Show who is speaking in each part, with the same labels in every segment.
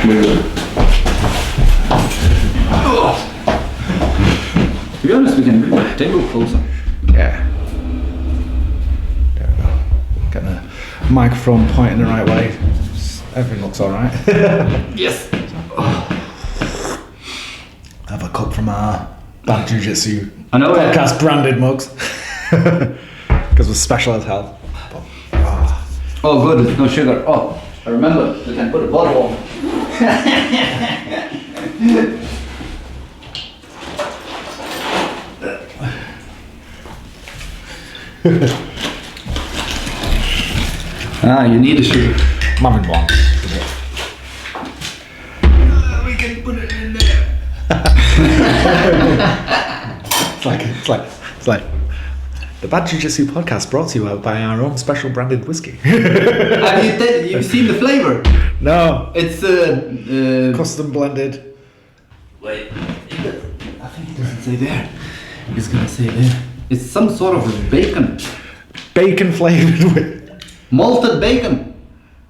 Speaker 1: To be honest, we can bring the table closer.
Speaker 2: Yeah. There we go. Get the microphone pointing the right way. Everything looks alright.
Speaker 1: Yes.
Speaker 2: Have a cup from our Bout Jiu Jitsu podcast branded mugs. Because we're special as hell.
Speaker 1: Oh good, there's no sugar. Oh, I remember, we can put a bottle on. You need a sugar.
Speaker 2: I'm having one.
Speaker 1: We can put it in there.
Speaker 2: It's like the Bad Jiu Jitsu podcast brought to you by our own special branded whiskey.
Speaker 1: Have you seen the flavor?
Speaker 2: No.
Speaker 1: It's
Speaker 2: custom blended.
Speaker 1: Wait, I think it doesn't say there. It's gonna say there. It's some sort of bacon.
Speaker 2: Bacon flavored with
Speaker 1: malted bacon.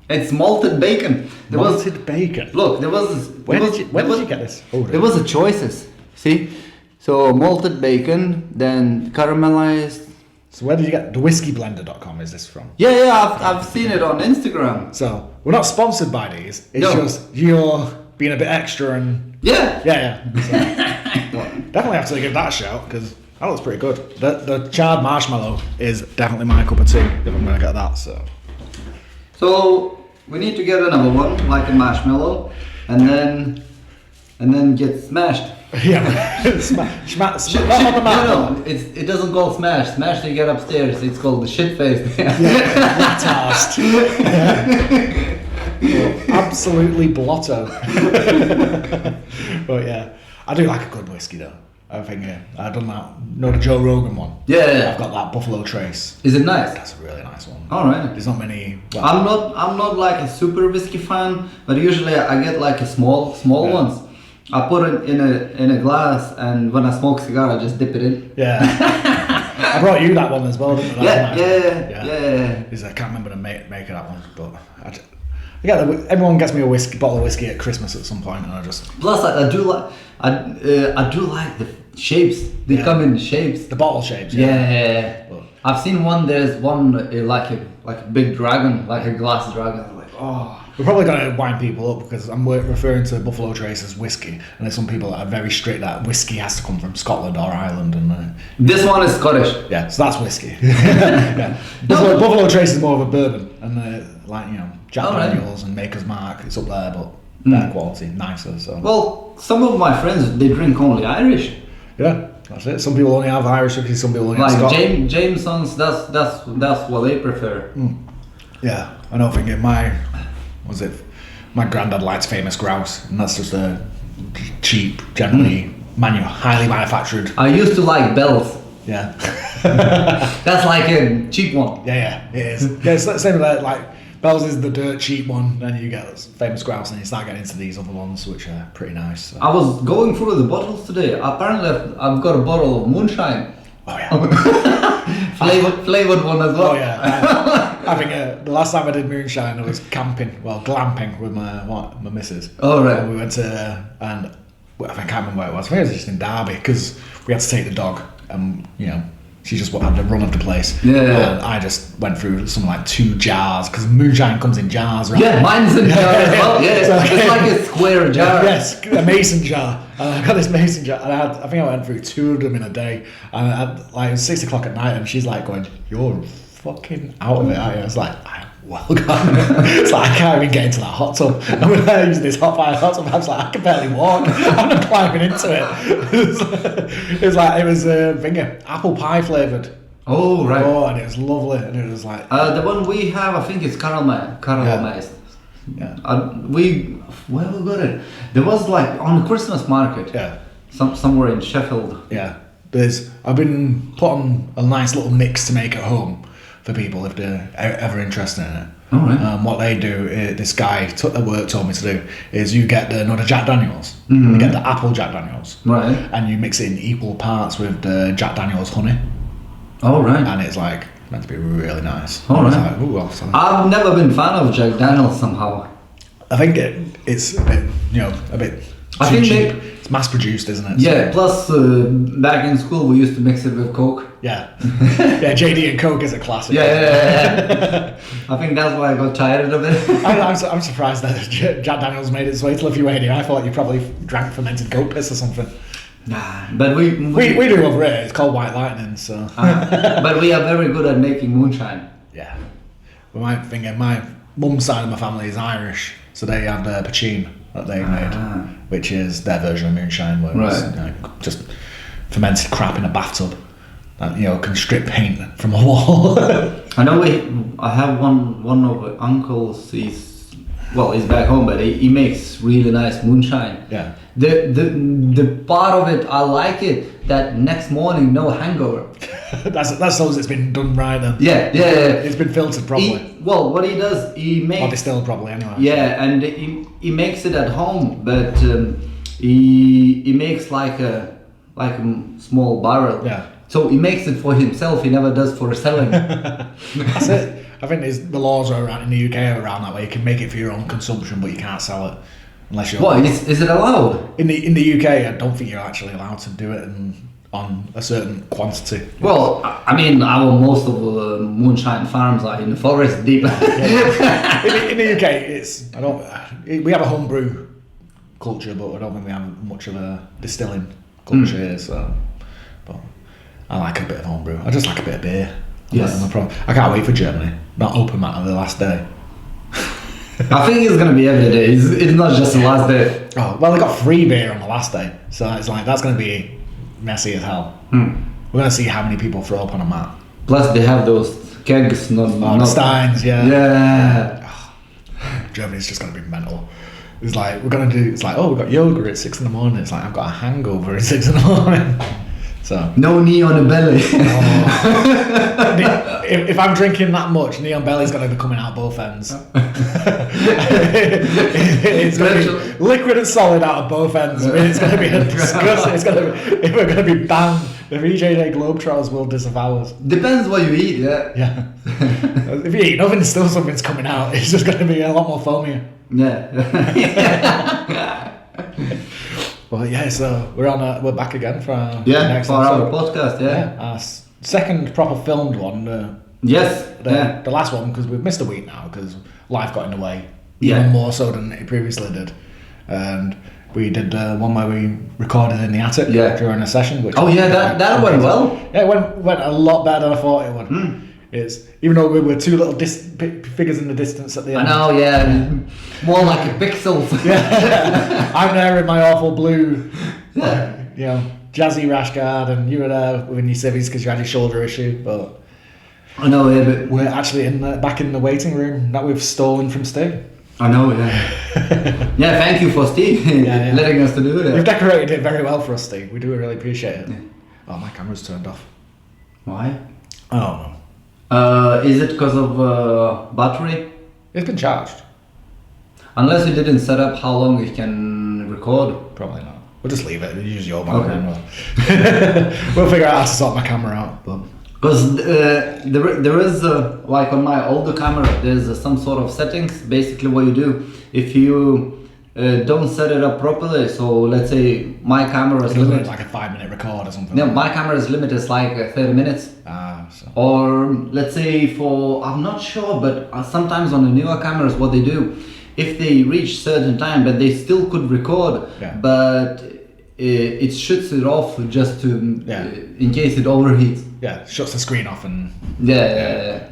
Speaker 1: It's malted bacon.
Speaker 2: malted bacon.
Speaker 1: Look, there was.
Speaker 2: Where did you get this?
Speaker 1: There was a choices. See, so malted bacon, then caramelized.
Speaker 2: So where did you get the whiskeyblender.com? Is this from?
Speaker 1: Yeah, I've seen it on Instagram.
Speaker 2: So we're not sponsored by these. It's just you're being a bit extra and
Speaker 1: yeah.
Speaker 2: So, definitely have to give that a shout because that looks pretty good. The charred marshmallow is definitely my cup of tea if I'm gonna get that.
Speaker 1: So we need to get another one like a marshmallow, and then get smashed.
Speaker 2: Yeah, smash. No,
Speaker 1: it doesn't call smash. Smash you get upstairs. It's called the shit face.
Speaker 2: Tossed. Absolutely blotto. But yeah, I do like a good whiskey though. I think I've done that. The Joe Rogan one.
Speaker 1: Yeah.
Speaker 2: I've got that Buffalo Trace.
Speaker 1: Is it nice?
Speaker 2: That's a really nice one.
Speaker 1: All right.
Speaker 2: There's not many. Well,
Speaker 1: I'm not like a super whiskey fan, but usually I get like a small ones. I put it in a glass, and when I smoke cigar, I just dip it in.
Speaker 2: Yeah. I brought you that one as well, didn't I?
Speaker 1: Yeah.
Speaker 2: I can't remember the maker that one, but everyone gets me a bottle of whiskey at Christmas at some point, and I just.
Speaker 1: Plus, I do like the shapes. They come in shapes.
Speaker 2: The bottle shapes.
Speaker 1: Yeah. Well, I've seen one. There's one like a big dragon, like a glass dragon. I'm like, oh.
Speaker 2: We're probably going to wind people up because I'm referring to Buffalo Trace as whiskey, and there's some people that are very strict that whiskey has to come from Scotland or Ireland. And
Speaker 1: this one is Scottish.
Speaker 2: Yeah, so that's whiskey. Yeah. Buffalo Trace is more of a bourbon, and Jack Daniels and Maker's Mark, it's up there, but better quality, nicer. So.
Speaker 1: Well, some of my friends they drink only Irish.
Speaker 2: Yeah, that's it. Some people only have Irish whiskey, some people only have
Speaker 1: Scottish. Jameson's. That's what they prefer.
Speaker 2: Yeah, I don't think my granddad likes Famous Grouse, and that's just a cheap, generally highly manufactured.
Speaker 1: I used to like Bell's.
Speaker 2: Yeah.
Speaker 1: That's like a cheap one.
Speaker 2: Yeah, it is. Yeah, it's the same with that, like Bell's is the dirt cheap one, then you get Famous Grouse, and you start getting into these other ones, which are pretty nice. So.
Speaker 1: I was going through the bottles today. Apparently, I've got a bottle of moonshine.
Speaker 2: Oh yeah.
Speaker 1: flavored one as well.
Speaker 2: Oh yeah. I think the last time I did moonshine, I was glamping with my missus.
Speaker 1: Oh right.
Speaker 2: And we went to and I can't remember where it was. I think it was just in Derby because we had to take the dog, and she just had the run of the place.
Speaker 1: Yeah.
Speaker 2: And I just went through something like 2 jars because moonshine comes in jars, right?
Speaker 1: Yeah, mine's in jar as well. Yeah, so, it's like a square jar.
Speaker 2: Yes, a mason jar. And I got this mason jar, and I think I went through 2 of them in a day. And it was 6 o'clock at night, and she's like going, "You're fucking out of it, aren't you?" I was like, well gone. It's like I can't even get into that hot tub. And when I used this hot fire hot tub, I was like, I can barely walk. I'm not climbing into it. It was apple pie flavoured.
Speaker 1: Oh right.
Speaker 2: Oh, and it was lovely, and it was like
Speaker 1: the one we have, I think it's caramelized.
Speaker 2: Yeah.
Speaker 1: We got it. There was like on the Christmas market.
Speaker 2: Yeah.
Speaker 1: Somewhere in Sheffield.
Speaker 2: Yeah. I've been putting a nice little mix to make at home for people if they're ever interested in it.
Speaker 1: All right.
Speaker 2: What they do, this guy at work told me to do, is you get the Jack Daniels,
Speaker 1: Mm-hmm.
Speaker 2: you get the apple Jack Daniels,
Speaker 1: right,
Speaker 2: and you mix it in equal parts with the Jack Daniels honey.
Speaker 1: Oh right.
Speaker 2: And it's like meant to be really nice.
Speaker 1: All right.
Speaker 2: Like, ooh,
Speaker 1: I've never been a fan of Jack Daniels somehow.
Speaker 2: I think it's a bit, a bit
Speaker 1: I
Speaker 2: too
Speaker 1: think
Speaker 2: cheap. It's mass produced, isn't it?
Speaker 1: Yeah, plus back in school we used to mix it with Coke.
Speaker 2: Yeah. Yeah, JD and Coke is a classic.
Speaker 1: Yeah. I think that's why I got tired of it.
Speaker 2: I'm surprised that Jack Daniels made its way to Lithuania. I thought you probably drank fermented goat piss or something.
Speaker 1: Nah, but we
Speaker 2: do over here. It's called White Lightning, so.
Speaker 1: But we are very good at making moonshine.
Speaker 2: Yeah. Well, my mum's side of my family is Irish, so they have the Pachin that they made, which is their version of moonshine, where it's just fermented crap in a bathtub that can strip paint from a wall.
Speaker 1: I know I have one of the uncles. He's back home, but he makes really nice moonshine.
Speaker 2: Yeah.
Speaker 1: The part of it I like it that next morning no hangover.
Speaker 2: that's as it's been done right then.
Speaker 1: Yeah.
Speaker 2: It's been filtered properly.
Speaker 1: What he does, he makes.
Speaker 2: Or distilled properly anyway.
Speaker 1: Yeah, and he makes it at home, but he makes like a small barrel.
Speaker 2: Yeah.
Speaker 1: So he makes it for himself. He never does for selling.
Speaker 2: That's it. I think the laws are around in the UK are around that way. You can make it for your own consumption, but you can't sell it unless you're.
Speaker 1: What is it allowed?
Speaker 2: In the UK, I don't think you're actually allowed to do it on a certain quantity.
Speaker 1: Well, I mean, most of the moonshine farms are in the forest deep.
Speaker 2: In the UK, we have a homebrew culture, but I don't think we have much of a distilling culture here. So, but I like a bit of homebrew. I just like a bit of beer.
Speaker 1: Yes.
Speaker 2: I can't wait for Germany. Not open mat on the last day.
Speaker 1: I think it's gonna be every day. It's not just the last day.
Speaker 2: Oh well, they got free beer on the last day, so it's like that's gonna be messy as hell. We're gonna see how many people throw up on a mat.
Speaker 1: Plus, they have those kegs, not
Speaker 2: steins, yeah.
Speaker 1: Yeah.
Speaker 2: Germany's just gonna be mental. It's like we've got yoga at 6 a.m. It's like I've got a hangover at 6 a.m. So
Speaker 1: no knee on the belly.
Speaker 2: If I'm drinking that much, knee on belly's gonna be coming out both ends. It's gonna be liquid and solid out of both ends. I mean, it's gonna be disgusting. We're gonna be banned. The BJJ Globetrotters will disavow us.
Speaker 1: Depends what you eat, yeah.
Speaker 2: Yeah. If you eat nothing, still something's coming out. It's just gonna be a lot more foamier.
Speaker 1: Yeah.
Speaker 2: Well, yeah. So we're back again for our next
Speaker 1: for
Speaker 2: episode.
Speaker 1: our podcast. Yeah.
Speaker 2: Our second proper filmed one.
Speaker 1: Yes.
Speaker 2: The last one, because we've missed a week now because life got in the way.
Speaker 1: Yeah.
Speaker 2: Even more so than it previously did. And we did one where we recorded in the attic during a session. Which
Speaker 1: that went well.
Speaker 2: Yeah, it went a lot better than I thought it would. It's even though we were two little figures in the distance at the end.
Speaker 1: I know, yeah, more like a pixel.
Speaker 2: Yeah, I'm there in my awful blue, jazzy rash guard, and you were there within your civvies because you had your shoulder issue. But
Speaker 1: I know, yeah, but
Speaker 2: we're actually back in the waiting room that we've stolen from Steve.
Speaker 1: I know, yeah. Yeah, thank you for Steve letting us to do that.
Speaker 2: You've decorated it very well for us, Steve. We do really appreciate it. Yeah. Oh, my camera's turned off.
Speaker 1: Why?
Speaker 2: I don't know.
Speaker 1: Is it because of battery?
Speaker 2: It's been charged.
Speaker 1: Unless you didn't set up how long it can record.
Speaker 2: Probably not. We'll just leave it. We'll use your camera. We'll figure out how to sort my camera out.
Speaker 1: Because there is, like on my older camera, there's some sort of settings. Basically what you do, if you don't set it up properly, so let's say my camera is limited.
Speaker 2: Like a 5-minute record or something.
Speaker 1: No, my camera's limit is like 30 minutes.
Speaker 2: So.
Speaker 1: Or let's say I'm not sure, but sometimes on the newer cameras what they do, if they reach certain time, but they still could record, but it shuts it off just to in case it overheats.
Speaker 2: Yeah, shuts the screen off and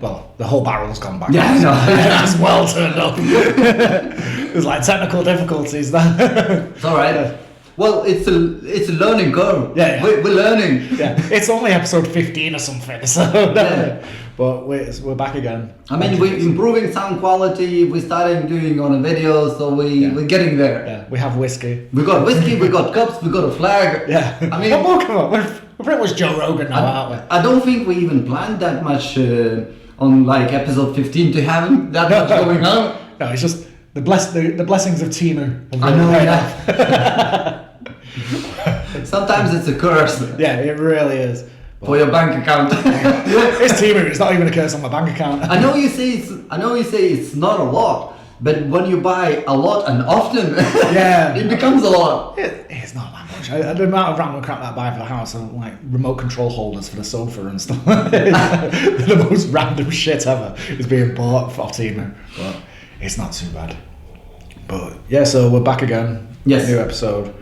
Speaker 2: well, the whole barrel's gone back.
Speaker 1: Yeah, I know.
Speaker 2: That's well turned up. There's like technical difficulties there.
Speaker 1: It's all right. Well, it's a learning curve.
Speaker 2: Yeah.
Speaker 1: We're learning.
Speaker 2: Yeah, it's only episode 15 or something. So, but we're back again.
Speaker 1: I mean, we're improving sound quality. We started doing on a video, so we're getting there.
Speaker 2: Yeah, we have whiskey.
Speaker 1: We got whiskey. We got cups. We got a flag.
Speaker 2: Yeah. I mean, come on. We're pretty much Joe Rogan now, aren't we?
Speaker 1: I don't think we even planned that much on like episode 15 to have that much going on.
Speaker 2: No, it's just the blessings of Timu.
Speaker 1: I know. Yeah. Sometimes it's a curse.
Speaker 2: Yeah, it really is.
Speaker 1: For your bank account.
Speaker 2: It's Timu. It's not even a curse on my bank account.
Speaker 1: I know you say it's not a lot, But when you buy a lot and often,
Speaker 2: Yeah.
Speaker 1: it becomes a lot.
Speaker 2: It's not that much. The amount of random crap that I buy for the house, and like remote control holders for the sofa and stuff. The most random shit ever is being bought off Temu, but it's not too bad. But yeah, so we're back again.
Speaker 1: Yes.
Speaker 2: New episode.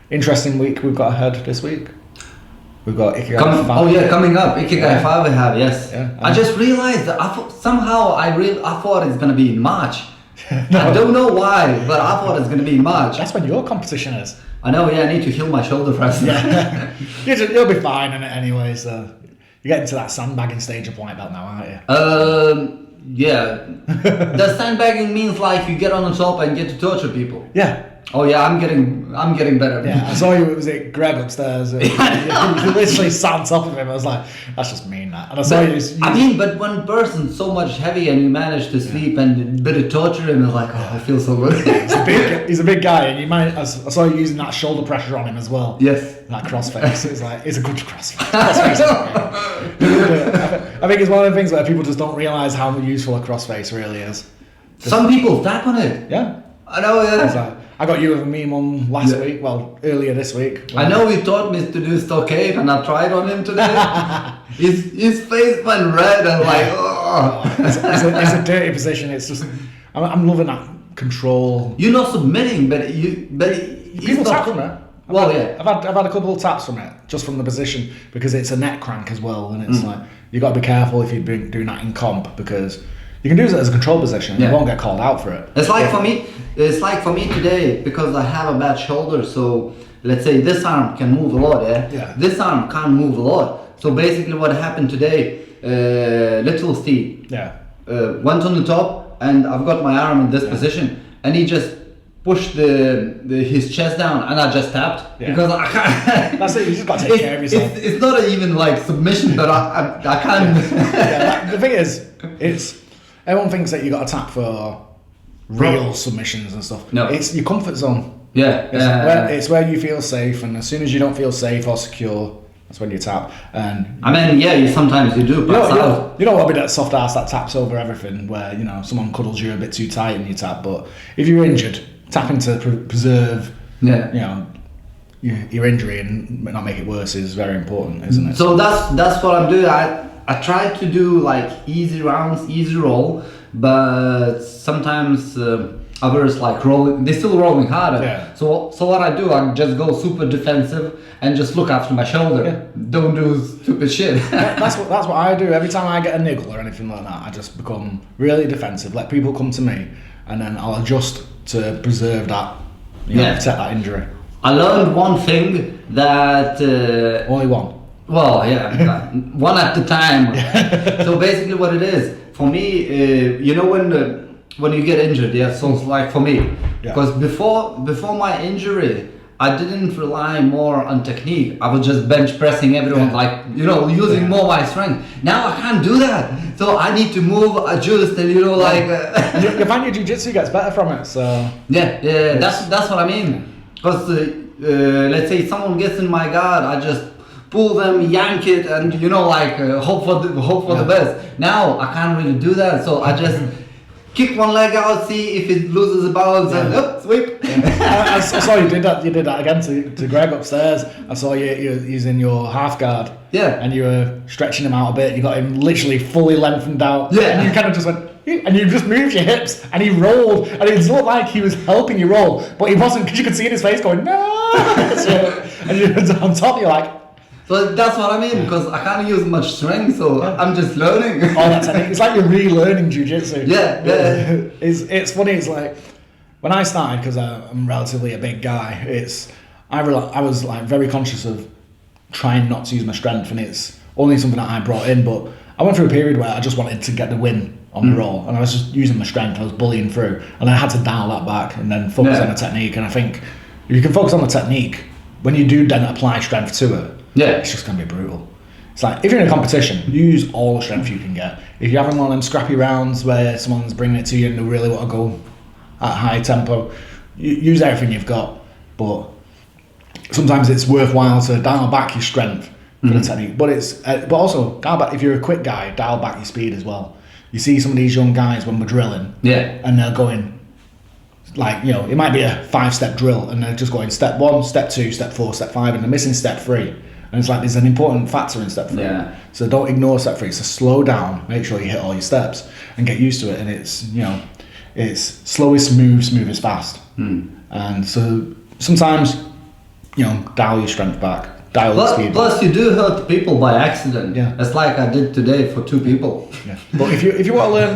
Speaker 2: Interesting week we've got ahead this week. We've got Ikigai 5.
Speaker 1: Oh yeah, coming up. Ikigai 5 we have, yes.
Speaker 2: Yeah.
Speaker 1: I just realized that I thought it's going to be in March. I don't know why, but I thought it's going to be in March.
Speaker 2: That's when your competition is.
Speaker 1: I know, yeah, I need to heal my shoulder first.
Speaker 2: Yeah. You'll be fine in it anyway, so you're getting to that sandbagging stage of white belt now, aren't you?
Speaker 1: Yeah. Does sandbagging means like you get on the top and get to torture people?
Speaker 2: Yeah.
Speaker 1: Oh yeah, I'm getting better.
Speaker 2: Yeah, I saw you, was it Greg upstairs? You literally sat on top of him. I was like, that's just mean, that. And I saw you.
Speaker 1: But one person's so much heavy and you manage to sleep and a bit of torture him, it's like, oh, I feel so good.
Speaker 2: He's a big guy, and I saw you using that shoulder pressure on him as well.
Speaker 1: Yes.
Speaker 2: That crossface. It's a good crossface. I think it's one of the things where people just don't realise how useful a crossface really is.
Speaker 1: Some people tap on it.
Speaker 2: Yeah.
Speaker 1: I know, yeah.
Speaker 2: I got you with a meme on last week, well, earlier this week.
Speaker 1: I know he taught me to do stockade and I tried on him today. his face went red and like, oh.
Speaker 2: It's a dirty position. It's just, I'm loving that control.
Speaker 1: You're not submitting, but
Speaker 2: People tap from it.
Speaker 1: Yeah.
Speaker 2: I've had a couple of taps from it, just from the position, because it's a neck crank as well, and it's like, you got to be careful if you're doing that in comp, because you can use it as a control position and you won't get called out for it.
Speaker 1: It's like for me today, because I have a bad shoulder, so let's say this arm can move a lot,
Speaker 2: Yeah.
Speaker 1: This arm can't move a lot. So basically what happened today, Little Steve went on the top and I've got my arm in this position and he just pushed his chest down and I just tapped because I can't.
Speaker 2: That's it, you just got to take care of yourself.
Speaker 1: It's not even like submission, but I can't.
Speaker 2: The thing is, everyone thinks that you got to tap for real submissions and stuff. No. It's your comfort zone. It's where you feel safe, and as soon as you don't feel safe or secure, that's when you tap. And
Speaker 1: I mean, sometimes you do.
Speaker 2: You don't want to be that soft ass that taps over everything, where someone cuddles you a bit too tight and you tap. But if you're injured, tapping to preserve, your injury and not make it worse is very important, isn't it?
Speaker 1: So that's what I'm doing. I try to do like easy rounds, easy roll, but sometimes others like rolling. They're still rolling harder.
Speaker 2: Yeah.
Speaker 1: So what I do, I just go super defensive and just look after my shoulder.
Speaker 2: Yeah.
Speaker 1: Don't do stupid shit.
Speaker 2: That's what I do. Every time I get a niggle or anything like that, I just become really defensive. Let people come to me, and then I'll adjust to preserve that. Protect that injury.
Speaker 1: I learned one thing that
Speaker 2: only one.
Speaker 1: Well, yeah, one at a time. So basically, what it is for me, when you get injured, so it's like for me, because before my injury, I didn't rely more on technique. I was just bench pressing everyone, using more my strength. Now I can't do that, so I need to move, adjust, and
Speaker 2: you find your jiu-jitsu gets better from it. So
Speaker 1: that's what I mean. Because let's say someone gets in my guard, I just pull them, yank it, and hope for the best. Now I can't really do that, so I just kick one leg out, see if it loses the balance, and sweep.
Speaker 2: I saw you did that. You did that again to Greg upstairs. I saw you using your half guard.
Speaker 1: Yeah.
Speaker 2: And you were stretching him out a bit. You got him literally fully lengthened out.
Speaker 1: Yeah.
Speaker 2: And you kind of just went, and you just moved your hips, and he rolled, and it looked like he was helping you roll, but he wasn't, because you could see in his face going, no. And you're on top. You're like.
Speaker 1: So that's what I mean, because I can't use much strength, so I'm just learning.
Speaker 2: That's it. It's like you're relearning jiu-jitsu.
Speaker 1: Yeah.
Speaker 2: It's funny. It's like when I started, because I'm relatively a big guy. I was like very conscious of trying not to use my strength, and it's only something that I brought in. But I went through a period where I just wanted to get the win on the roll, and I was just using my strength. I was bullying through, and I had to dial that back and then focus on the technique. And I think if you can focus on the technique, when you do then apply strength to it. It's just going to be brutal. It's like, if you're in a competition, use all the strength you can get. If you're having one of them scrappy rounds where someone's bringing it to you and they really want to go at high tempo, use everything you've got. But sometimes it's worthwhile to dial back your strength for the technique. But also, dial back, if you're a quick guy, dial back your speed as well. You see some of these young guys when we're drilling, and they're going like, you know, it might be a 5-step drill and they're just going step 1, step 2, step 4, step 5, and they're missing step 3. And it's like there's an important factor in step 3.
Speaker 1: Yeah.
Speaker 2: So don't ignore step 3. So slow down, make sure you hit all your steps and get used to it. And it's, you know, it's slow is smooth, smooth is fast. And so sometimes, you know, dial your strength back, dial the speed
Speaker 1: plus you do hurt people by accident.
Speaker 2: Yeah.
Speaker 1: It's like I did today for 2 people.
Speaker 2: Yeah. But if you want to learn,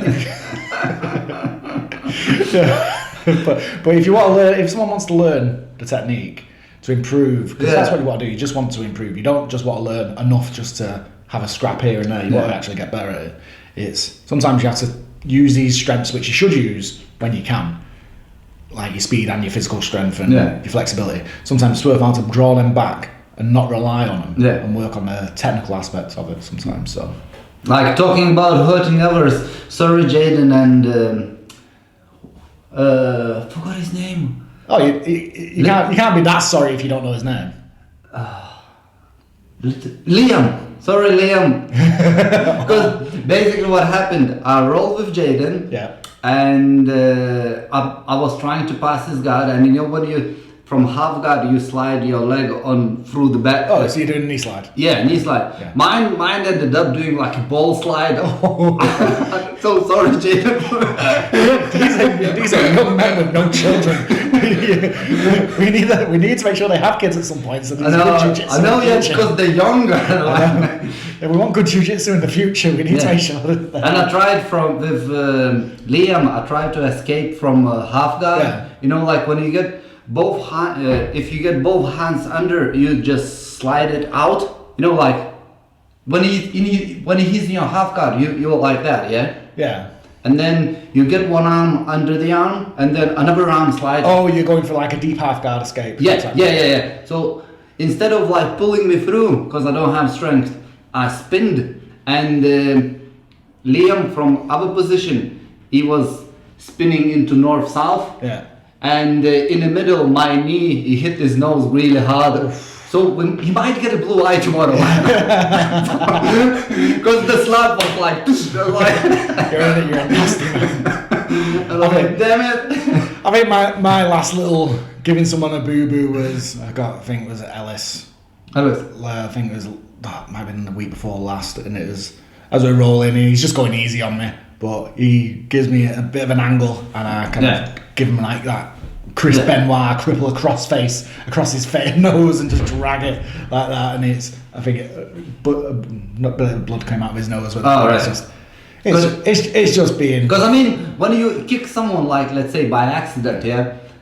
Speaker 2: but if you want to learn, if someone wants to learn the technique to improve, because that's what you want to do. You just want to improve. You don't just want to learn enough just to have a scrap here and there. You want to actually get better at it. It's sometimes you have to use these strengths, which you should use when you can, like your speed and your physical strength and your flexibility. Sometimes it's worthwhile to draw them back and not rely on them and work on the technical aspects of it sometimes. So,
Speaker 1: like talking about hurting others. Sorry, Jaden, and forgot his name.
Speaker 2: Oh, you can't be that sorry if you don't know his name.
Speaker 1: Liam. Sorry, Liam. Because basically what happened, I rolled with Jaden.
Speaker 2: Yeah.
Speaker 1: And I was trying to pass his guard, and you know when you from half guard you slide your leg on through the back.
Speaker 2: Oh, so you're doing a knee slide?
Speaker 1: Yeah, knee slide.
Speaker 2: Yeah.
Speaker 1: Mine ended up doing like a ball slide. Oh. So sorry, Jaden.
Speaker 2: these are young men with no children. we need to make sure they have kids at some point. So
Speaker 1: I know, yeah, because they're younger.
Speaker 2: If we want good jiu-jitsu in the future, we need to make sure that.
Speaker 1: And I tried with Liam. I tried to escape from half guard.
Speaker 2: Yeah.
Speaker 1: You know, like when you get both if you get both hands under, you just slide it out. You know, like when he's in your half guard, you're like that, yeah.
Speaker 2: Yeah.
Speaker 1: And then you get one arm under the arm, and then another arm slides.
Speaker 2: Oh, you're going for like a deep half guard escape.
Speaker 1: Yeah. So instead of like pulling me through, because I don't have strength, I spinned, and Liam from other position, he was spinning into north-south.
Speaker 2: Yeah.
Speaker 1: And in the middle, my knee, he hit his nose really hard. So when he might get a blue eye tomorrow. Because the slap was like...
Speaker 2: you're a nasty man.
Speaker 1: And I'm like, damn it.
Speaker 2: I think my last little giving someone a boo-boo was, I think it was Ellis. I think it was, might have been the week before last, and it was, as we're rolling, he's just going easy on me, but he gives me a bit of an angle, and I kind of give him like that Chris Benoit cripple across his face, nose, and just drag it like that, and it's, I think blood came out of his nose. It's just being...
Speaker 1: Because I mean, when you kick someone, like let's say by accident,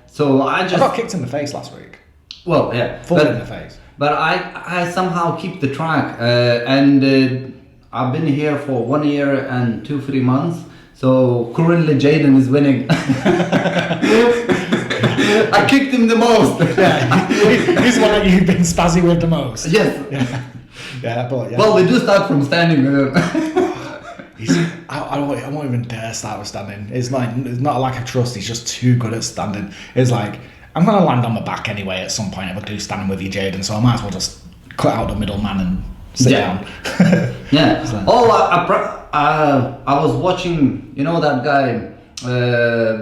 Speaker 1: so I
Speaker 2: got kicked in the face last week.
Speaker 1: Well, yeah,
Speaker 2: full in the face.
Speaker 1: But I somehow keep the track, and I've been here for 1 year and 2-3 months. So currently Jaden is winning. I kicked him the most.
Speaker 2: Yeah, he's the one that you've been spazzy with the most.
Speaker 1: Yes.
Speaker 2: Yeah, but yeah.
Speaker 1: Well, we do start from standing with him.
Speaker 2: I won't even dare start with standing. It's not a lack of trust. He's just too good at standing. It's like, I'm gonna land on my back anyway at some point if I do standing with you, Jaden. So I might as well just cut out the middleman and sit down.
Speaker 1: Yeah. So. Oh, I was watching. You know that guy,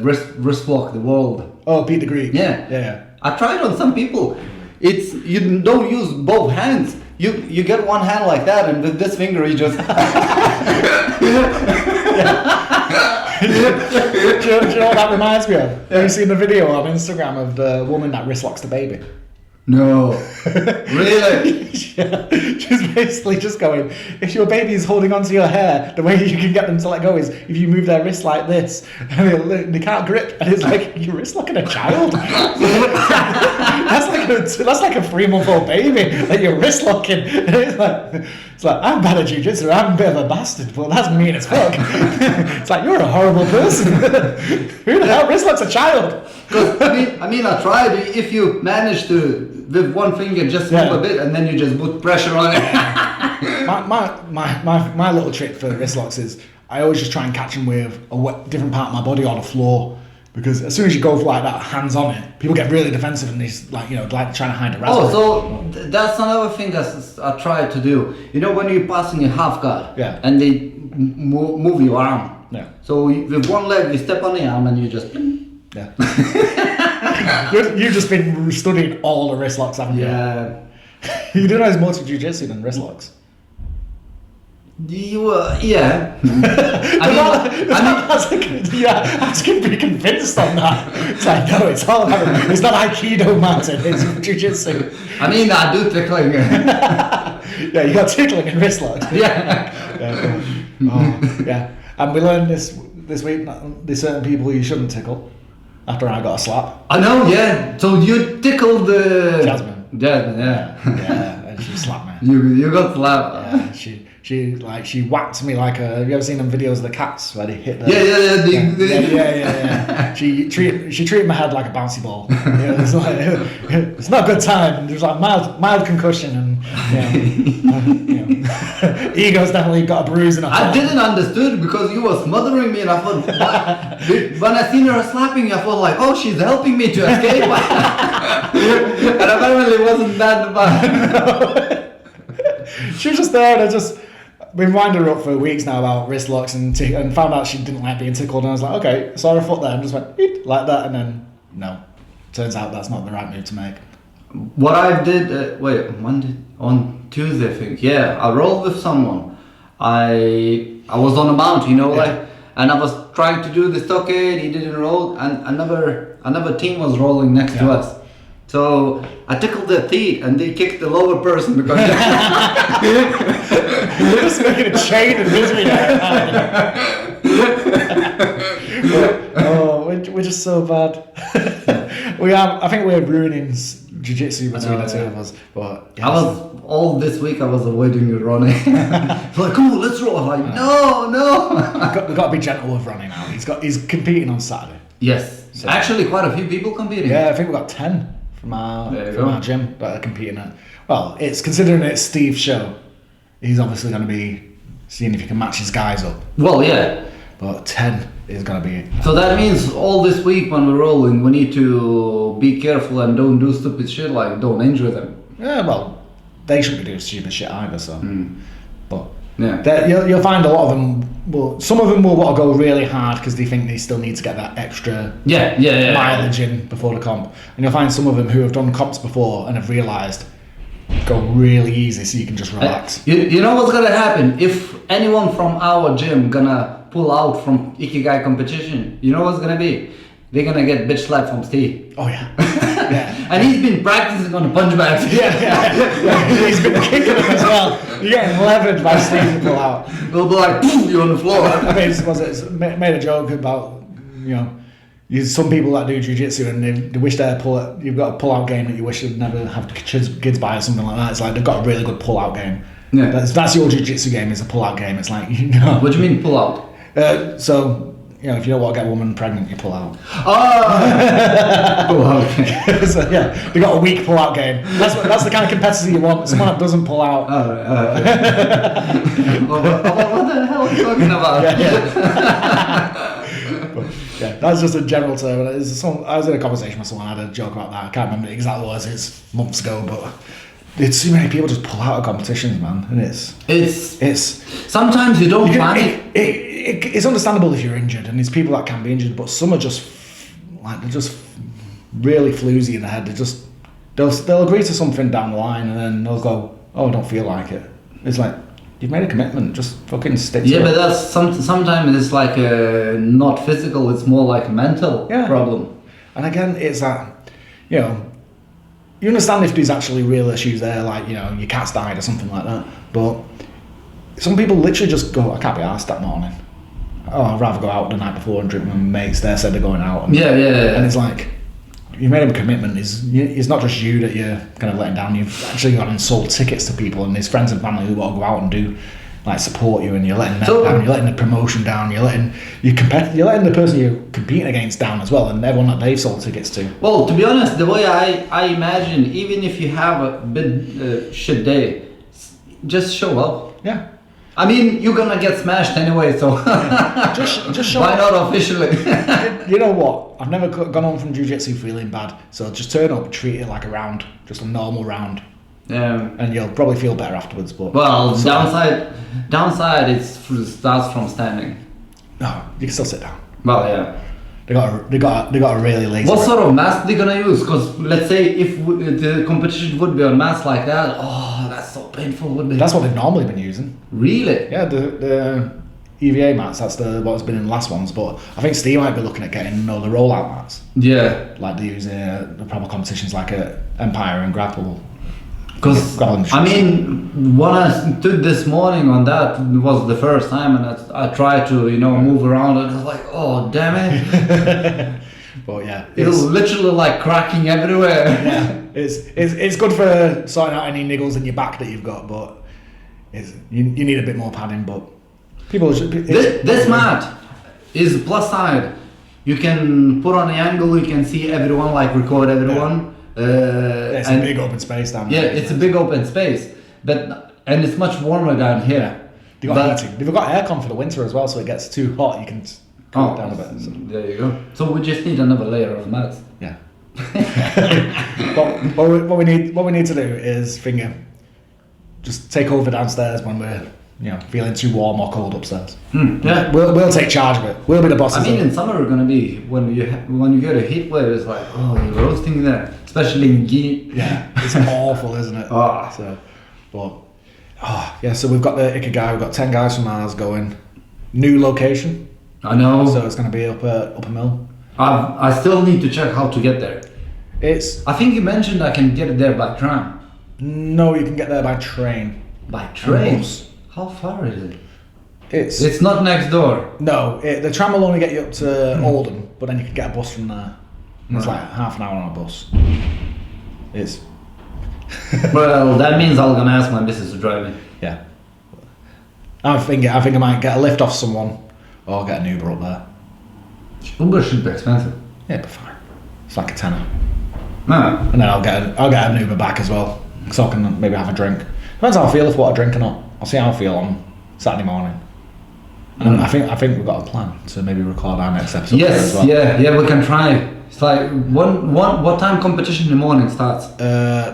Speaker 1: wrist block the world.
Speaker 2: Oh, Pete the Greek.
Speaker 1: Yeah. I tried on some people. It's you don't use both hands. You get one hand like that, and with this finger you just.
Speaker 2: Do you know what that reminds me of? Have you seen the video on Instagram of the woman that wrist locks the baby?
Speaker 1: No. Really?
Speaker 2: Yeah. She's basically just going, if your baby is holding onto your hair, the way you can get them to let go is if you move their wrist like this, and they can't grip, and it's like, you're wrist locking a child? That's like a 3-month-old baby that you're wrist locking. And it's like, I'm bad at jiu-jitsu, I'm a bit of a bastard, but that's mean as fuck. It's like, you're a horrible person. Who the hell wrist locks a child?
Speaker 1: I mean, I tried. If you manage to, with one finger, just move a bit, and then you just put pressure on it.
Speaker 2: my little trick for wrist locks is I always just try and catch them with a different part of my body on the floor, because as soon as you go for like that, hands on it, people get really defensive and they like trying to hide a raspberry.
Speaker 1: Oh, so that's another thing I try to do. You know, when you're passing a half guard, and they move your arm.
Speaker 2: Yeah.
Speaker 1: So with one leg, you step on the arm and you just.
Speaker 2: Yeah. You've just been studying all the wrist locks, haven't you?
Speaker 1: Yeah.
Speaker 2: You do know there's more to jiu-jitsu than wrist locks.
Speaker 1: Yeah.
Speaker 2: I can be convinced on that. It's like, no, it's all about, it's not Aikido, Martin, it's jiu-jitsu.
Speaker 1: I mean, I do tickling.
Speaker 2: Yeah, you got tickling and wrist locks.
Speaker 1: Yeah.
Speaker 2: Yeah. And we learned this week, there's certain people you shouldn't tickle after I got a slap.
Speaker 1: I know, yeah. So you tickled the...
Speaker 2: Jasmine.
Speaker 1: Jasmine,
Speaker 2: Yeah, and she slapped me.
Speaker 1: You got slapped.
Speaker 2: Yeah, she whacked me like a. Have you ever seen them videos of the cats where they hit the?
Speaker 1: Yeah.
Speaker 2: She treated my head like a bouncy ball. It's like it's not a good time. There's like mild concussion and ego's definitely got a bruise and a.
Speaker 1: I didn't understood because you were smothering me and I thought when I seen her slapping I thought like, oh, she's helping me to escape. And apparently it wasn't that bad.
Speaker 2: She was just there and I just been winding her up for weeks now about wrist locks and found out she didn't like being tickled and I was like, okay, saw her foot there and just went eep, like that and then no, turns out that's not the right move to make.
Speaker 1: What I did on Tuesday I think, I rolled with someone. I was on a mount, and I was trying to do the stockade, he didn't roll and another team was rolling next to us. So I tickled their feet and they kicked the lower person because
Speaker 2: you're just making a chain of misery now. We're just so bad. I think we're ruining jiu-jitsu between the two of us. But
Speaker 1: I was all this week I was avoiding you, Ronnie. Like, come on, let's roll. I'm like, no.
Speaker 2: We've got to be gentle with Ronnie now. He's competing on Saturday.
Speaker 1: Yes. So, actually, quite a few people competing.
Speaker 2: Yeah, I think we've got 10 from our gym that are competing at. Well, it's considering it's Steve's show. He's obviously going to be seeing if he can match his guys up.
Speaker 1: Well, yeah.
Speaker 2: But 10 is going to be...
Speaker 1: So that means all this week when we're rolling, we need to be careful and don't do stupid shit, like don't injure them.
Speaker 2: Yeah, well, they shouldn't be doing stupid shit either, so... But
Speaker 1: yeah,
Speaker 2: you'll find a lot of them... Well, some of them will want to go really hard because they think they still need to get that extra mileage in before the comp. And you'll find some of them who have done comps before and have realised go really easy so you can just relax.
Speaker 1: You know what's gonna happen? If anyone from our gym gonna pull out from Ikigai competition, you know what's gonna be? They're gonna get bitch slapped from Steve.
Speaker 2: Oh yeah.
Speaker 1: And he's been practicing on the punch bags.
Speaker 2: Yeah. He's been kicking them as well. You're getting levered by Steve to pull out.
Speaker 1: They'll be like, boom, you're on the floor.
Speaker 2: I mean, it's made a joke about, some people that do jiu-jitsu and they wish you've got a pull-out game that you wish you'd never have kids buy or something like that. It's like they've got a really good pull-out game. Yeah. That's your jiu-jitsu game, is a pull-out game. It's like,
Speaker 1: What do you mean pull-out?
Speaker 2: So, if you don't want to get a woman pregnant, you pull out.
Speaker 1: Oh! Pull-out game.
Speaker 2: So, they've got a weak pull-out game. That's the kind of competitor you want, someone that doesn't pull out.
Speaker 1: What the hell are you talking about?
Speaker 2: That's just a general term. I was in a conversation with someone, I had a joke about that. I can't remember exactly what it was, it's months ago, but it's too many people just pull out of competitions, man, and it's
Speaker 1: sometimes you don't find
Speaker 2: it's understandable if you're injured, and there's people that can be injured, but some are just they're just really floozy in the head. They'll agree to something down the line, and then they'll go, oh, I don't feel like it. It's like, you've made a commitment, just fucking stick to it.
Speaker 1: Yeah, but that's sometimes it's like not physical, it's more like a mental problem.
Speaker 2: And again, it's that, you understand if there's actually real issues there, like, your cat's died or something like that, but some people literally just go, I can't be arsed that morning. Oh, I'd rather go out the night before and drink with my mates. They said they're going out. And, and it's like, you made a commitment. It's not just you that you're kind of letting down. You've actually got and sold tickets to people, and there's friends and family who want to go out and do, like, support you, and you're letting them down. You're letting the promotion down. You're letting the person you're competing against down as well, and everyone that they've sold tickets to.
Speaker 1: Well, to be honest, the way I imagine, even if you have a bit shit day, just show up.
Speaker 2: Yeah.
Speaker 1: I mean, you're gonna get smashed anyway, so
Speaker 2: just show
Speaker 1: why
Speaker 2: up.
Speaker 1: not officially?
Speaker 2: You know what? I've never gone home from jiu-jitsu feeling bad, so just turn up, treat it like a round, just a normal round.
Speaker 1: Yeah.
Speaker 2: And you'll probably feel better afterwards. But
Speaker 1: downside, it starts from standing.
Speaker 2: No, you can still sit down.
Speaker 1: Well, yeah.
Speaker 2: They got a really lazy.
Speaker 1: What sort of mask they gonna use? Because let's say if the competition would be on masks like that, oh, that's so painful, wouldn't it?
Speaker 2: That's what they've normally been using.
Speaker 1: Really?
Speaker 2: Yeah, the EVA mats. That's what's been in the last ones. But I think Steve might be looking at getting the rollout mats.
Speaker 1: Yeah.
Speaker 2: Like they use the proper competitions like Empire and Grapple.
Speaker 1: Because I mean, when I stood this morning on that, it was the first time, and I tried to move around, and I was like, oh damn it!
Speaker 2: But yeah,
Speaker 1: it's literally like cracking everywhere.
Speaker 2: Yeah, it's good for sorting out any niggles in your back that you've got, but you need a bit more padding. But people should.
Speaker 1: This mat is plus side. You can put on the angle. You can see everyone, like record everyone.
Speaker 2: Yeah. It's a big open space down there.
Speaker 1: Yeah, it's a big open space, and it's much warmer down here.
Speaker 2: They've got aircon for the winter as well, so it gets too hot. You can cool it down a bit. So.
Speaker 1: There you go. So we just need another layer of mats.
Speaker 2: Yeah. what we need to do is just take over downstairs when we're feeling too warm or cold upstairs.
Speaker 1: Yeah.
Speaker 2: We'll take charge of it. We'll be the bosses.
Speaker 1: I mean, in summer we're gonna be when you get a heat wave, it's like you're roasting there, especially in gi.
Speaker 2: Yeah, it's awful, isn't it? So we've got the Ikigai. We've got 10 guys from ours going. New location.
Speaker 1: I know.
Speaker 2: So it's gonna be up a mill.
Speaker 1: I still need to check how to get there. I think you mentioned I can get there by tram.
Speaker 2: No, you can get there by train.
Speaker 1: By train?
Speaker 2: Bus.
Speaker 1: How far is it?
Speaker 2: It's
Speaker 1: not next door.
Speaker 2: No, the tram will only get you up to Oldham, but then you can get a bus from there. And it's like half an hour on a bus. It's.
Speaker 1: Well, that means I'm gonna ask my missus to drive me.
Speaker 2: Yeah. I think I might get a lift off someone, or get an Uber up there.
Speaker 1: Uber should be expensive.
Speaker 2: Yeah, but fine. It's like a tenner.
Speaker 1: No.
Speaker 2: And then I'll get an Uber back as well, so I can maybe have a drink. Depends how I feel if I want a drink or not. I'll see how I feel on Saturday morning. And I think we've got a plan to maybe record our next episode.
Speaker 1: Yes,
Speaker 2: as well.
Speaker 1: yeah, we can try. It's like what time competition in the morning starts?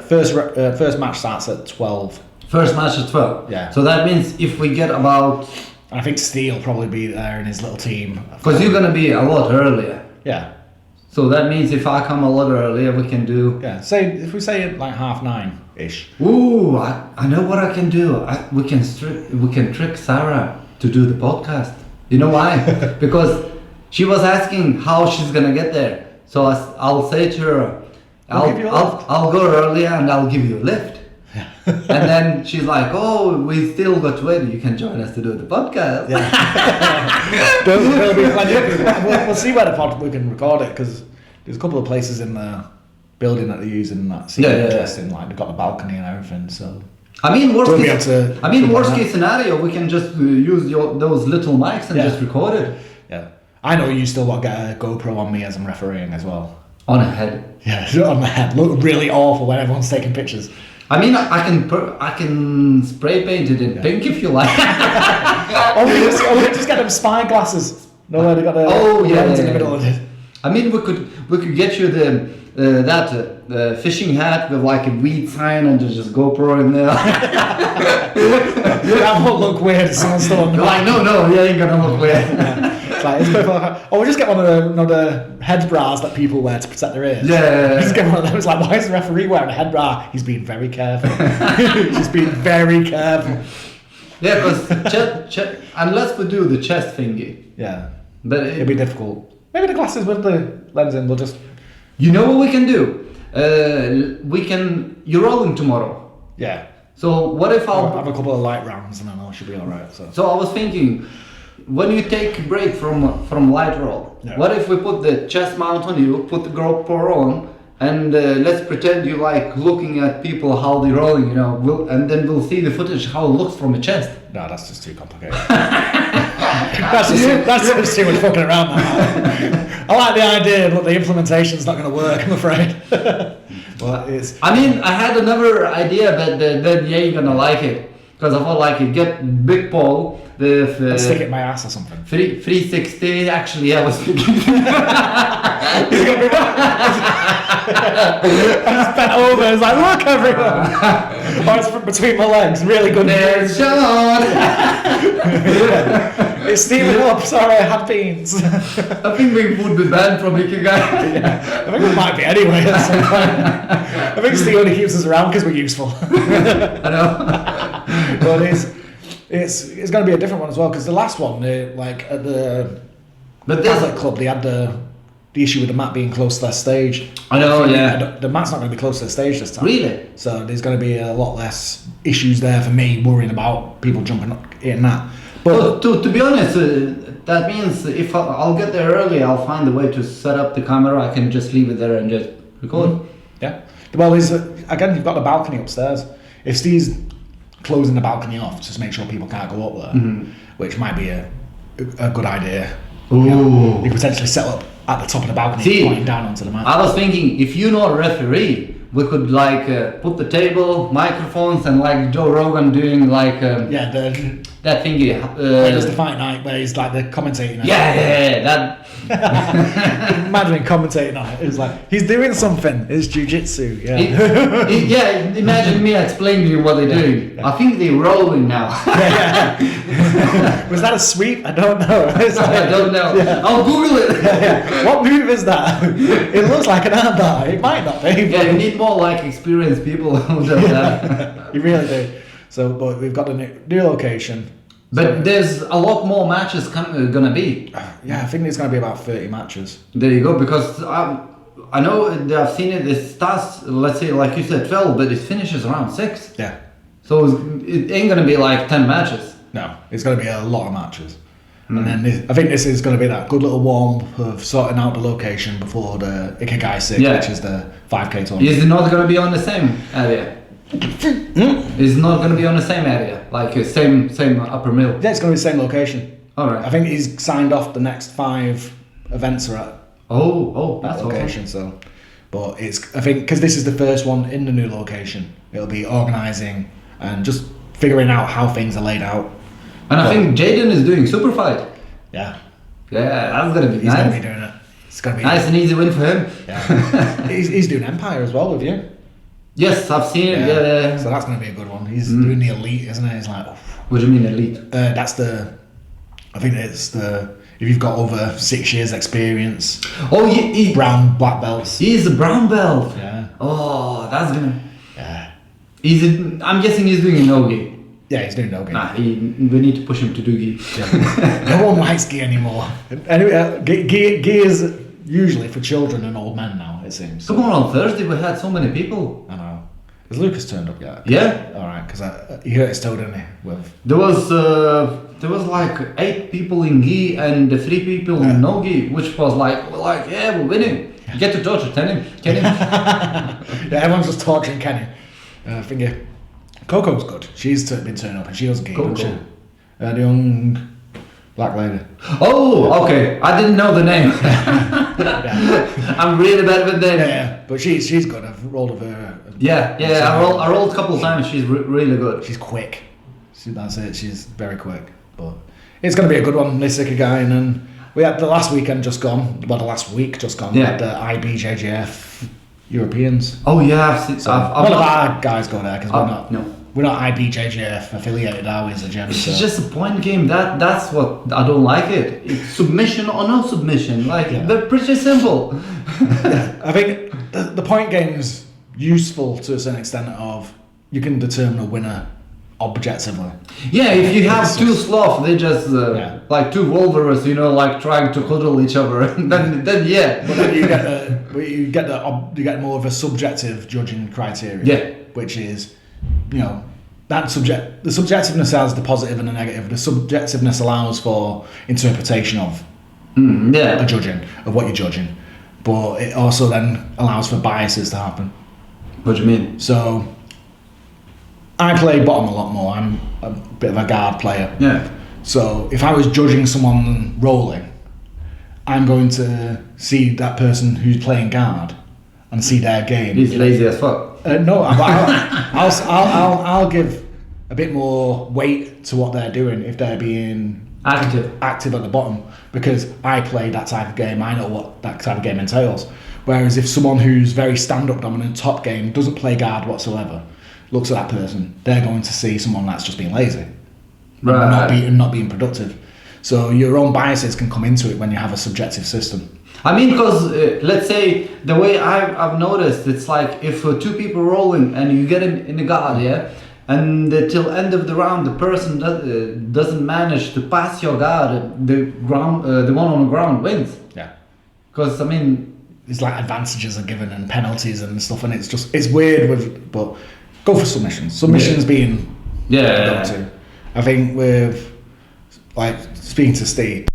Speaker 2: First match starts at 12.
Speaker 1: First match at 12.
Speaker 2: Yeah.
Speaker 1: So that means if we get about.
Speaker 2: I think Steve will probably be there in his little team.
Speaker 1: Because you're gonna be a lot earlier.
Speaker 2: Yeah.
Speaker 1: So that means if I come a lot earlier, we can do.
Speaker 2: Yeah. If we say like 9:30ish.
Speaker 1: Ooh, I know what I can do. We can trick Sarah to do the podcast. You know why? Because she was asking how she's gonna get there. So I'll say to her, I'll go earlier and I'll give you a lift. And then she's like, oh, we still got to wait. You can join us to do the podcast.
Speaker 2: Yeah. There'll be plenty of people. We'll see where we can record it, because there's a couple of places in the building that they're using that seem interesting. Like they've got the balcony and everything. So
Speaker 1: I mean, worst case scenario, we can just use those little mics and just record it.
Speaker 2: Yeah. I know you still want to get a GoPro on me as I'm refereeing as well.
Speaker 1: On a head.
Speaker 2: Yeah, on the head. Look really awful when everyone's taking pictures.
Speaker 1: I mean, I can spray paint it in pink if you like.
Speaker 2: we just get them spy glasses. No, they got the lens in the middle of it.
Speaker 1: I mean, we could get you the fishing hat with like a weed sign and just GoPro in there.
Speaker 2: That won't look weird. Someone's still on the
Speaker 1: like, no, you ain't gonna look weird.
Speaker 2: It's perfect. Or we just get one of the head bras that people wear to protect their ears.
Speaker 1: Yeah.
Speaker 2: Just get one of those. Like, why is the referee wearing a head bra? He's being very careful. He's being very careful.
Speaker 1: Yeah, because unless we do the chest thingy.
Speaker 2: Yeah.
Speaker 1: But
Speaker 2: it'd be difficult. Maybe the glasses with the lens in will just.
Speaker 1: You know what we can do? You're rolling tomorrow.
Speaker 2: Yeah.
Speaker 1: So what if I'll
Speaker 2: have a couple of light rounds and then I should be alright.
Speaker 1: So I was thinking, when you take a break from light roll, what if we put the chest mount on you, put the GoPro on, and let's pretend you like looking at people how they're rolling, and then we'll see the footage how it looks from the chest.
Speaker 2: No, that's just too complicated. that's just too much fucking around. I like the idea, but the implementation's not going to work, I'm afraid.
Speaker 1: I mean, I had another idea, but then you ain't gonna like it, because I thought like you get big pole.
Speaker 2: And stick it in my ass or something.
Speaker 1: 360, actually, I was thinking.
Speaker 2: I just bent over, it's like, look everyone! Or it's from between my legs, really good.
Speaker 1: There's Sean!
Speaker 2: It's steaming up. Sorry, I had beans.
Speaker 1: I think we would be banned from Ikigai.
Speaker 2: Yeah, I think it might be anyway at some point. I think Steve only keeps us around because we're useful.
Speaker 1: I know.
Speaker 2: But it's going to be a different one as well, because the last one, like at the Catholic club, they had the issue with the mat being close to their stage.
Speaker 1: I know, yeah.
Speaker 2: The mat's not going to be close to the stage this time.
Speaker 1: Really?
Speaker 2: So there's going to be a lot less issues there for me worrying about people jumping in that. But
Speaker 1: to be honest, that means if I'll get there early, I'll find a way to set up the camera. I can just leave it there and just record.
Speaker 2: Mm-hmm. Yeah. Well, again, you've got the balcony upstairs. If Steve's closing the balcony off, just make sure people can't go up there, which might be a good idea.
Speaker 1: Ooh.
Speaker 2: You could potentially set up at the top of the balcony, pointing down onto the mat.
Speaker 1: I was thinking, if you're not a referee, we could like put the table, microphones, and like Joe Rogan doing like that thingy.
Speaker 2: It's the fight night where he's like the commentating.
Speaker 1: That.
Speaker 2: Imagine commentating on it. It was like he's doing something. It's Jiu Jitsu. Yeah.
Speaker 1: Imagine me explaining what they're doing. Yeah. I think they're rolling now.
Speaker 2: Was that a sweep? I don't know.
Speaker 1: I don't know. Yeah. I'll Google it.
Speaker 2: What move is that? It looks like an armbar. It might not be.
Speaker 1: Yeah, you need more like experienced people who do that.
Speaker 2: You really do. So, but we've got a new location.
Speaker 1: But there's a lot more matches gonna be.
Speaker 2: Yeah, I think there's gonna be about 30 matches.
Speaker 1: There you go, because I know I've seen it. It starts, let's say, like you said, 12, but it finishes around 6.
Speaker 2: Yeah.
Speaker 1: So it ain't gonna be like 10 matches.
Speaker 2: No, it's gonna be a lot of matches. And then I think this is going to be that good little warm up of sorting out the location before the Ikigai 6, which is the 5K tournament.
Speaker 1: Is it not going to be on the same area? It's not going to be on the same area, like same upper mill.
Speaker 2: Yeah, it's going to be the same location.
Speaker 1: All right.
Speaker 2: I think he's signed off the next 5 events are at
Speaker 1: that's
Speaker 2: that location. So, but I think because this is the first one in the new location, it'll be organising and just figuring out how things are laid out.
Speaker 1: And I think Jaden is doing super fight.
Speaker 2: Yeah.
Speaker 1: Yeah, that's gonna be nice.
Speaker 2: He's gonna be doing it. It's gonna be
Speaker 1: nice and easy win for him.
Speaker 2: Yeah. he's doing Empire as well with you.
Speaker 1: Yes, I've seen it. Yeah.
Speaker 2: So that's gonna be a good one. He's doing the elite, isn't it? He's like,
Speaker 1: what do you mean elite?
Speaker 2: I think it's if you've got over 6 years experience.
Speaker 1: Oh, he
Speaker 2: black belts.
Speaker 1: He's a brown belt.
Speaker 2: Yeah.
Speaker 1: Oh, that's gonna.
Speaker 2: Yeah.
Speaker 1: I'm guessing he's doing a no-gi.
Speaker 2: Yeah, he's doing no-gi.
Speaker 1: We need to push him to do gi.
Speaker 2: Yeah. No one likes gi anymore. Anyway, gi is usually for children and old men now, it seems.
Speaker 1: Come on Thursday we had so many people.
Speaker 2: I know. Has Lucas turned up yet?
Speaker 1: Yeah.
Speaker 2: All right, because he hurt his toe, didn't he?
Speaker 1: There was like 8 people in gi and 3 people in no gi, which was like we're winning. You get to torture Kenny.
Speaker 2: Yeah, everyone's just torturing Kenny. I think Coco's good. She's been turning up and she doesn't gi, doesn't she? The young black lady.
Speaker 1: Oh, okay. I didn't know the name. I'm really bad with names.
Speaker 2: Yeah, but she's good. I've rolled with her.
Speaker 1: Yeah. I rolled a couple of times. She's really good.
Speaker 2: She's quick. That's it. She's very quick. But it's going to be a good one, this Ikigai. And then we had the last weekend just gone. Well, the last week just gone.
Speaker 1: Yeah.
Speaker 2: We had the IBJJF Europeans.
Speaker 1: Oh yeah,
Speaker 2: one of our guys go there because we're not IBJJF affiliated, are we, as a gym?
Speaker 1: It's just a point game. That's what I don't like it. It's submission or no submission. They're pretty simple.
Speaker 2: I think the point game's useful to a certain extent of you can determine a winner objectively.
Speaker 1: Yeah, if you have 2 sloths, they just like 2 wolverines, like trying to cuddle each other. then yeah.
Speaker 2: But then you get more of a subjective judging criteria.
Speaker 1: Yeah.
Speaker 2: Which is, the subjectiveness has the positive and the negative. The subjectiveness allows for interpretation of a judging, of what you're judging. But it also then allows for biases to happen.
Speaker 1: What do you mean?
Speaker 2: So, I play bottom a lot more. I'm a bit of a guard player.
Speaker 1: Yeah.
Speaker 2: So, if I was judging someone rolling, I'm going to see that person who's playing guard and see their game.
Speaker 1: He's lazy as fuck.
Speaker 2: No, I'll give a bit more weight to what they're doing if they're being active at the bottom, because I play that type of game. I know what that type of game entails. Whereas if someone who's very stand-up dominant, top game, doesn't play guard whatsoever, looks at that person, they're going to see someone that's just being lazy,
Speaker 1: right,
Speaker 2: not being productive. So your own biases can come into it when you have a subjective system.
Speaker 1: I mean, because let's say the way I've noticed, it's like if two people rolling and you get in the guard, yeah, and till end of the round the person doesn't manage to pass your guard, the one on the ground wins.
Speaker 2: Yeah.
Speaker 1: Because I mean,
Speaker 2: it's like advantages are given and penalties and stuff, and it's weird but go for submissions. Submissions being
Speaker 1: yeah.
Speaker 2: I think with like speaking to Steve.